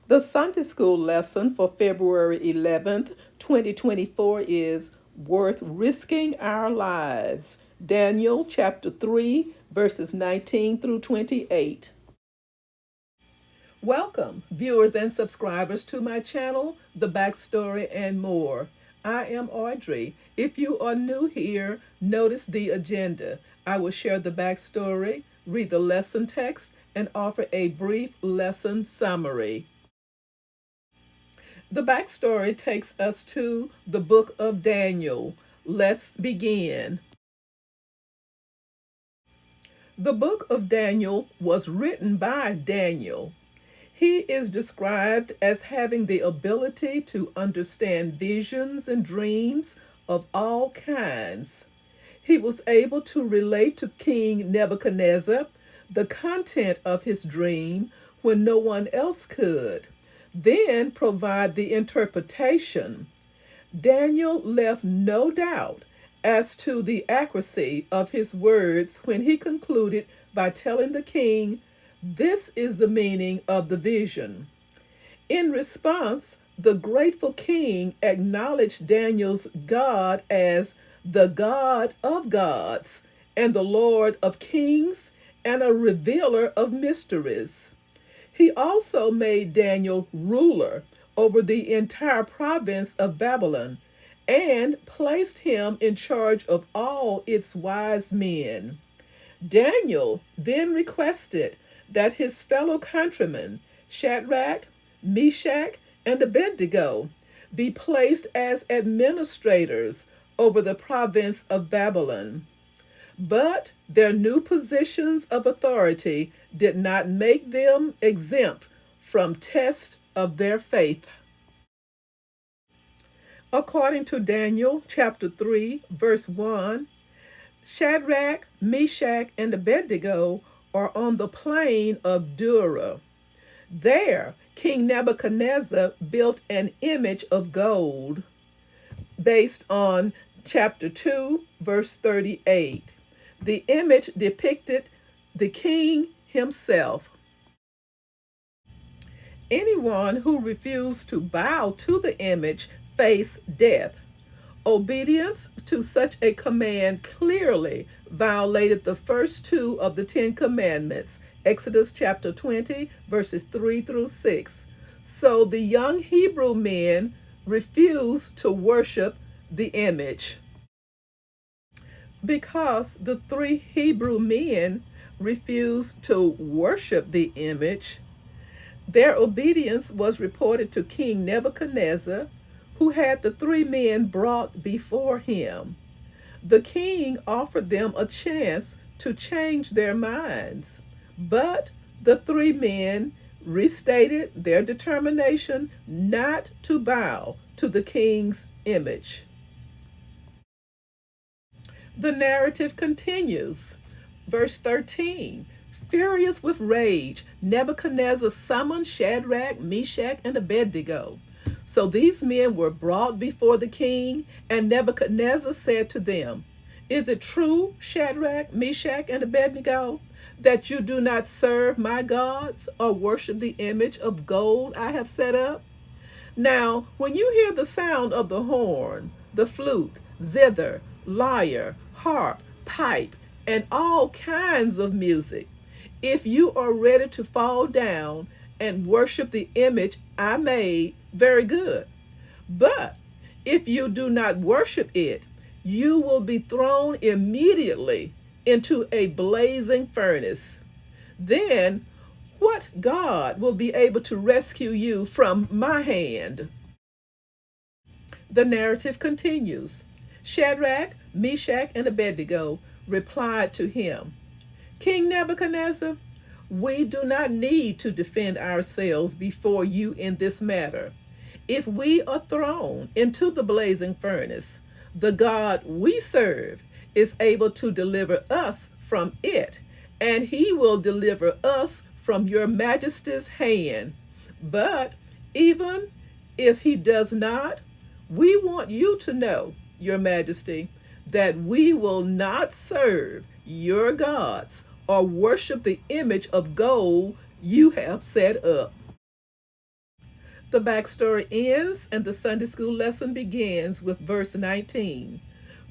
The Sunday school lesson for February 11th, 2024 is Worth Risking Our Lives. Daniel chapter 3, verses 19 through 28. Welcome, viewers and subscribers, to my channel, The Backstory and More. I am Audrey. If you are new here, notice the agenda. I will share the backstory, read the lesson text, and offer a brief lesson summary. The backstory takes us to the book of Daniel. Let's begin. The book of Daniel was written by Daniel. He is described as having the ability to understand visions and dreams of all kinds. He was able to relate to King Nebuchadnezzar the content of his dream when no one else could, then provide the interpretation. Daniel left no doubt as to the accuracy of his words when he concluded by telling the king, "This is the meaning of the vision." In response, the grateful king acknowledged Daniel's God as the God of gods and the Lord of kings and a revealer of mysteries. He also made Daniel ruler over the entire province of Babylon and placed him in charge of all its wise men. Daniel then requested that his fellow countrymen, Shadrach, Meshach, and Abednego, be placed as administrators over the province of Babylon. But their new positions of authority did not make them exempt from test of their faith. According to Daniel chapter 3, verse 1, Shadrach, Meshach, and Abednego are on the plain of Dura. There, King Nebuchadnezzar built an image of gold based on chapter 2, verse 38. The image depicted the king himself. Anyone who refused to bow to the image faced death. Obedience to such a command clearly violated the first two of the Ten Commandments, Exodus chapter 20, verses 3 through 6. So the young Hebrew men refused to worship the image. Because the three Hebrew men refused to worship the image, their obedience was reported to King Nebuchadnezzar, who had the three men brought before him. The king offered them a chance to change their minds, but the three men restated their determination not to bow to the king's image. The narrative continues. Verse 13. Furious with rage, Nebuchadnezzar summoned Shadrach, Meshach, and Abednego. So these men were brought before the king, and Nebuchadnezzar said to them, "Is it true, Shadrach, Meshach, and Abednego, that you do not serve my gods or worship the image of gold I have set up? Now, when you hear the sound of the horn, the flute, zither, lyre, harp, pipe, and all kinds of music, if you are ready to fall down and worship the image I made, very good. But if you do not worship it, you will be thrown immediately into a blazing furnace. Then what God will be able to rescue you from my hand?" The narrative continues. Shadrach, Meshach, and Abednego replied to him, "King Nebuchadnezzar, we do not need to defend ourselves before you in this matter. If we are thrown into the blazing furnace, the God we serve is able to deliver us from it, and he will deliver us from your majesty's hand. But even if he does not, we want you to know, your majesty, that we will not serve your gods or worship the image of gold you have set up." The backstory ends and the Sunday school lesson begins with verse 19.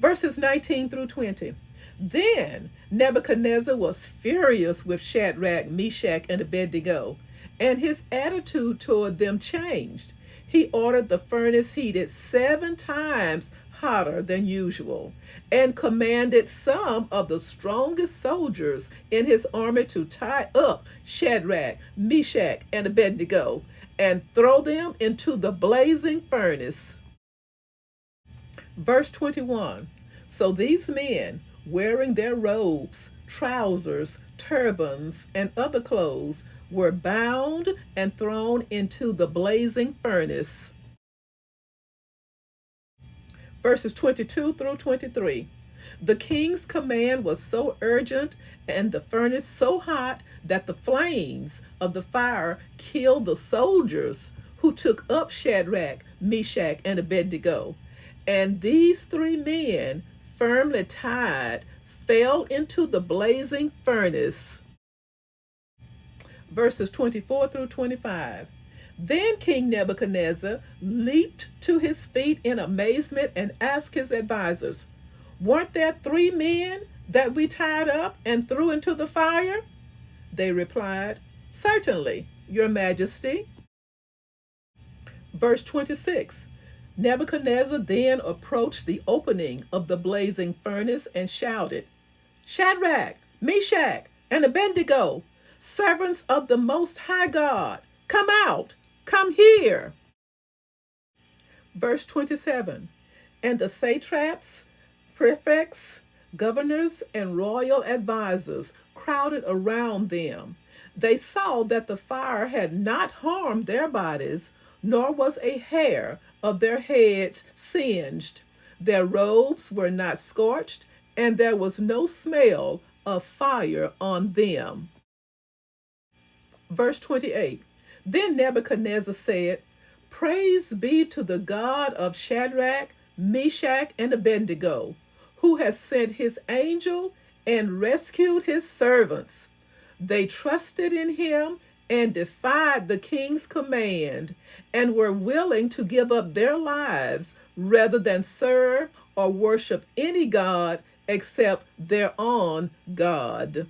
Verses 19 through 20. Then Nebuchadnezzar was furious with Shadrach, Meshach, and Abednego, and his attitude toward them changed. He ordered the furnace heated 7 times hotter than usual, and commanded some of the strongest soldiers in his army to tie up Shadrach, Meshach, and Abednego and throw them into the blazing furnace. Verse 21. So these men, wearing their robes, trousers, turbans, and other clothes, were bound and thrown into the blazing furnace. Verses 22 through 23. The king's command was so urgent and the furnace so hot that the flames of the fire killed the soldiers who took up Shadrach, Meshach, and Abednego. And these 3 men, firmly tied, fell into the blazing furnace. Verses 24 through 25. Then King Nebuchadnezzar leaped to his feet in amazement and asked his advisors, "Weren't there 3 men that we tied up and threw into the fire?" They replied, "Certainly, Your Majesty." Verse 26. Nebuchadnezzar then approached the opening of the blazing furnace and shouted, "Shadrach, Meshach, and Abednego, servants of the Most High God, come out, come here." Verse 27. And the satraps, prefects, governors, and royal advisors crowded around them. They saw that the fire had not harmed their bodies, nor was a hair of their heads singed. Their robes were not scorched, and there was no smell of fire on them. Verse 28. Then Nebuchadnezzar said, "Praise be to the God of Shadrach, Meshach, and Abednego, who has sent his angel and rescued his servants. They trusted in him and defied the king's command and were willing to give up their lives rather than serve or worship any god except their own God."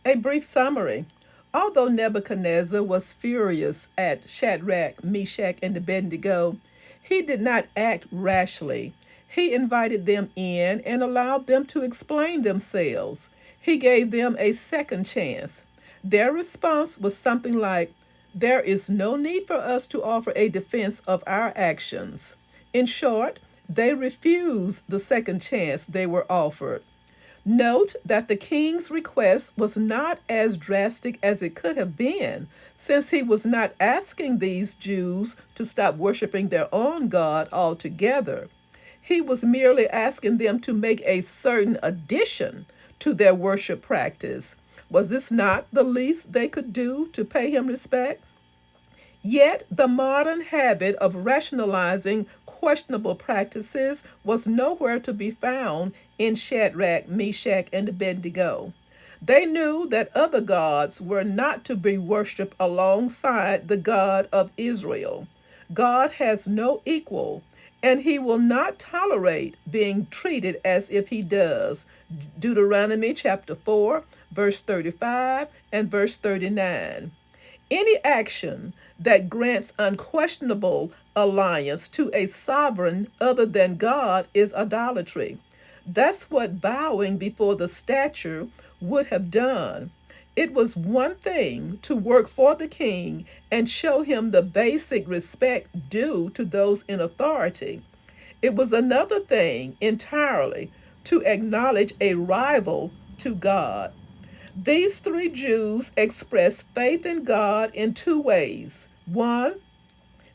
A brief summary. Although Nebuchadnezzar was furious at Shadrach, Meshach, and Abednego, he did not act rashly. He invited them in and allowed them to explain themselves. He gave them a second chance. Their response was something like, "There is no need for us to offer a defense of our actions." In short, they refused the second chance they were offered. Note that the king's request was not as drastic as it could have been, since he was not asking these Jews to stop worshiping their own God altogether. He was merely asking them to make a certain addition to their worship practice. Was this not the least they could do to pay him respect? Yet the modern habit of rationalizing questionable practices was nowhere to be found in Shadrach, Meshach, and Abednego. They knew that other gods were not to be worshipped alongside the God of Israel. God has no equal, and he will not tolerate being treated as if he does. Deuteronomy chapter 4, verse 35 and verse 39. Any action that grants unquestionable alliance to a sovereign other than God is idolatry. That's what bowing before the statue would have done. It was one thing to work for the king and show him the basic respect due to those in authority. It was another thing entirely to acknowledge a rival to God. These 3 Jews expressed faith in God in 2 ways. One,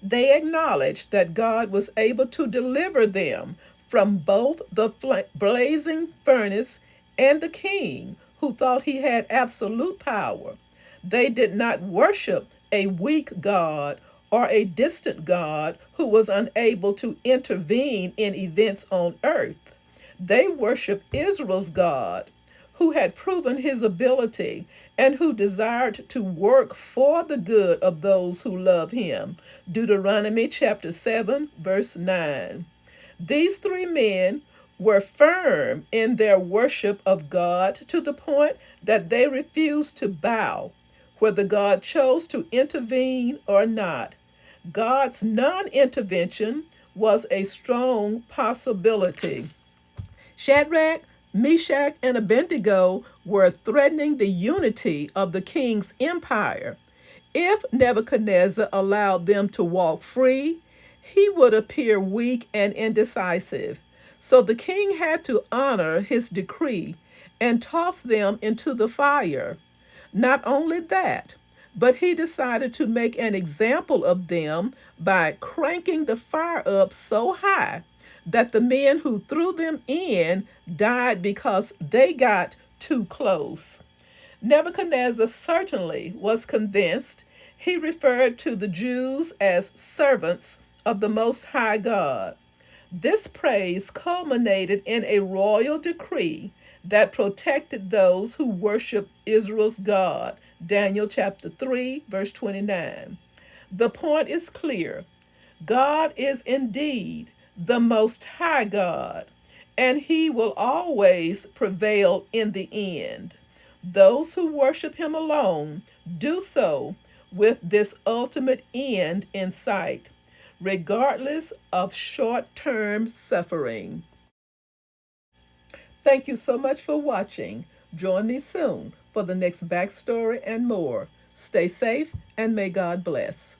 they acknowledged that God was able to deliver them from both the blazing furnace and the king, who thought he had absolute power. They did not worship a weak God or a distant God who was unable to intervene in events on earth. They worshiped Israel's God, who had proven his ability and who desired to work for the good of those who love him. Deuteronomy chapter 7, verse 9. These three men were firm in their worship of God to the point that they refused to bow, whether God chose to intervene or not. God's non intervention was a strong possibility. Shadrach, Meshach, and Abednego were threatening the unity of the king's empire. If Nebuchadnezzar allowed them to walk free, he would appear weak and indecisive. So the king had to honor his decree and toss them into the fire. Not only that, but he decided to make an example of them by cranking the fire up so high that the men who threw them in died because they got too close. Nebuchadnezzar certainly was convinced. He referred to the Jews as servants of the Most High God. This praise culminated in a royal decree that protected those who worship Israel's God. Daniel chapter 3, verse 29. The point is clear. God is indeed the Most High God, and he will always prevail in the end. Those who worship him alone do so with this ultimate end in sight, regardless of short term suffering. Thank you so much for watching. Join me soon for the next backstory and more. Stay safe and may God bless.